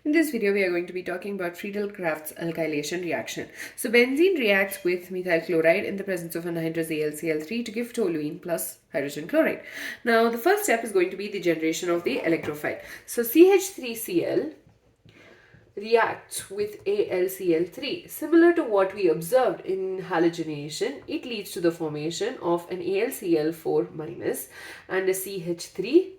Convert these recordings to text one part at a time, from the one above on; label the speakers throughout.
Speaker 1: In this video, we are going to be talking about Friedel-Crafts alkylation reaction. So benzene reacts with methyl chloride in the presence of anhydrous AlCl3 to give toluene plus hydrogen chloride. Now, the first step is going to be the generation of the electrophile. So CH3Cl reacts with AlCl3. Similar to what we observed in halogenation, it leads to the formation of an AlCl4- and a CH3+.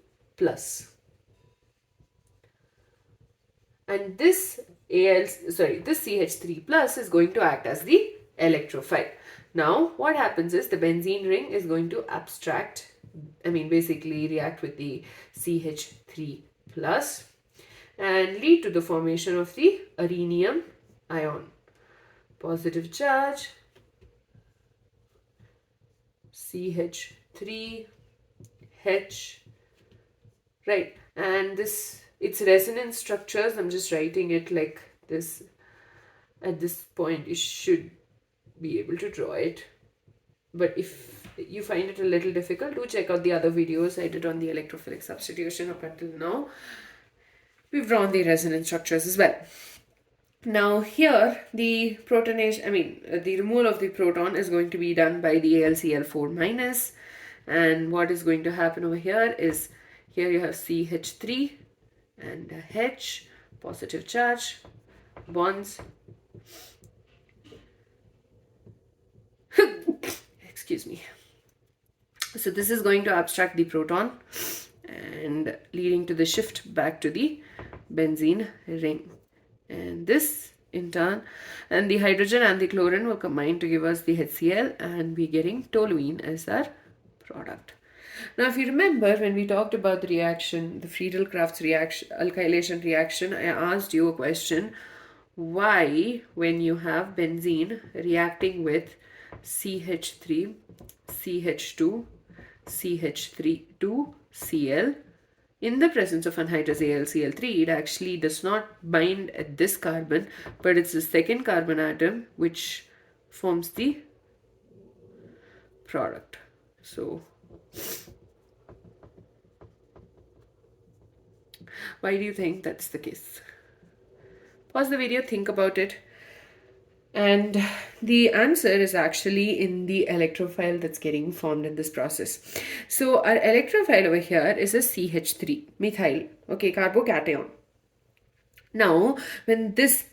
Speaker 1: And this CH3+ is going to act as the electrophile. Now, what happens is the benzene ring is going to basically react with the CH3+ and lead to the formation of the arenium ion. Positive charge, CH3H, right? And its resonance structures, I'm just writing it like this. At this point, you should be able to draw it. But if you find it a little difficult, do check out the other videos I did on the electrophilic substitution up until now. We've drawn the resonance structures as well. Now here, the the removal of the proton is going to be done by the AlCl4-. And what is going to happen over here is, here you have CH3 and a H, positive charge, bonds. Excuse me. So this is going to abstract the proton and leading to the shift back to the benzene ring. And this in turn, and the hydrogen and the chlorine will combine to give us the HCl, and we're getting toluene as our product. Now, if you remember, when we talked about the reaction, the Friedel-Crafts reaction, alkylation reaction, I asked you a question: why, when you have benzene reacting with CH3, CH2, CH3-2Cl, in the presence of anhydrous AlCl3, it actually does not bind at this carbon, but it's the second carbon atom which forms the product. So, why do you think that's the case? Pause the video, think about it. And the answer is actually in the electrophile that's getting formed in this process. So our electrophile over here is a CH3, methyl, carbocation. Now, when this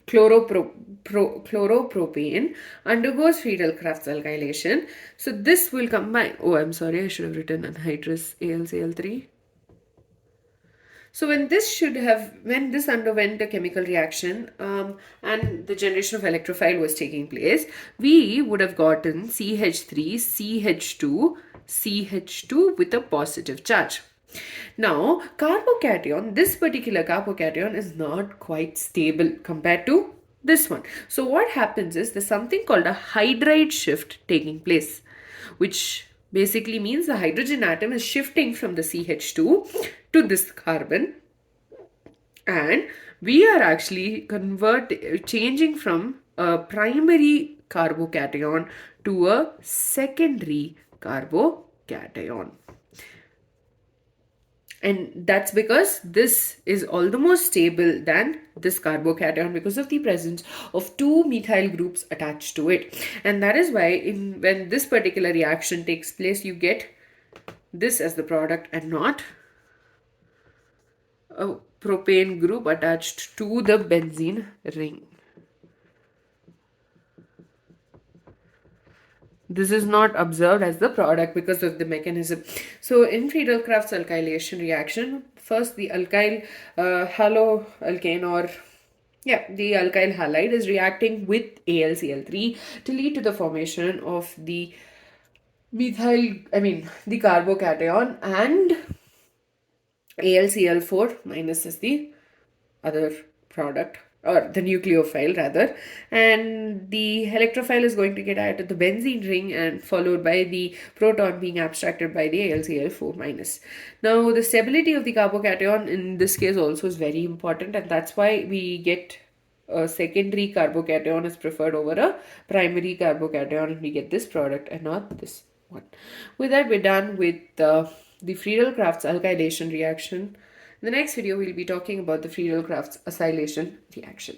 Speaker 1: chloropropane undergoes Friedel-Crafts alkylation, so this will combine. Oh, I'm sorry, I should have written anhydrous AlCl3. So when this underwent a chemical reaction and the generation of electrophile was taking place, we would have gotten CH3, CH2, CH2 with a positive charge. Now, carbocation, this particular carbocation is not quite stable compared to this one. So what happens is there's something called a hydride shift taking place, which basically means the hydrogen atom is shifting from the CH2 to this carbon, and we are actually changing from a primary carbocation to a secondary carbocation. And that's because this is all the more stable than this carbocation because of the presence of two methyl groups attached to it. And that is why when this particular reaction takes place, you get this as the product and not a propane group attached to the benzene ring. This is not observed as the product because of the mechanism. So in Friedel-Crafts alkylation reaction, first the alkyl haloalkane the alkyl halide is reacting with AlCl3 to lead to the formation of the the carbocation, and AlCl4- is the other product, or the nucleophile rather, and the electrophile is going to get added to the benzene ring and followed by the proton being abstracted by the AlCl4-. Now, the stability of the carbocation in this case also is very important, and that's why we get a secondary carbocation is preferred over a primary carbocation, and we get this product and not this one. With that, we're done with the Friedel-Crafts alkylation reaction. In the next video, we'll be talking about the Friedel-Crafts acylation reaction.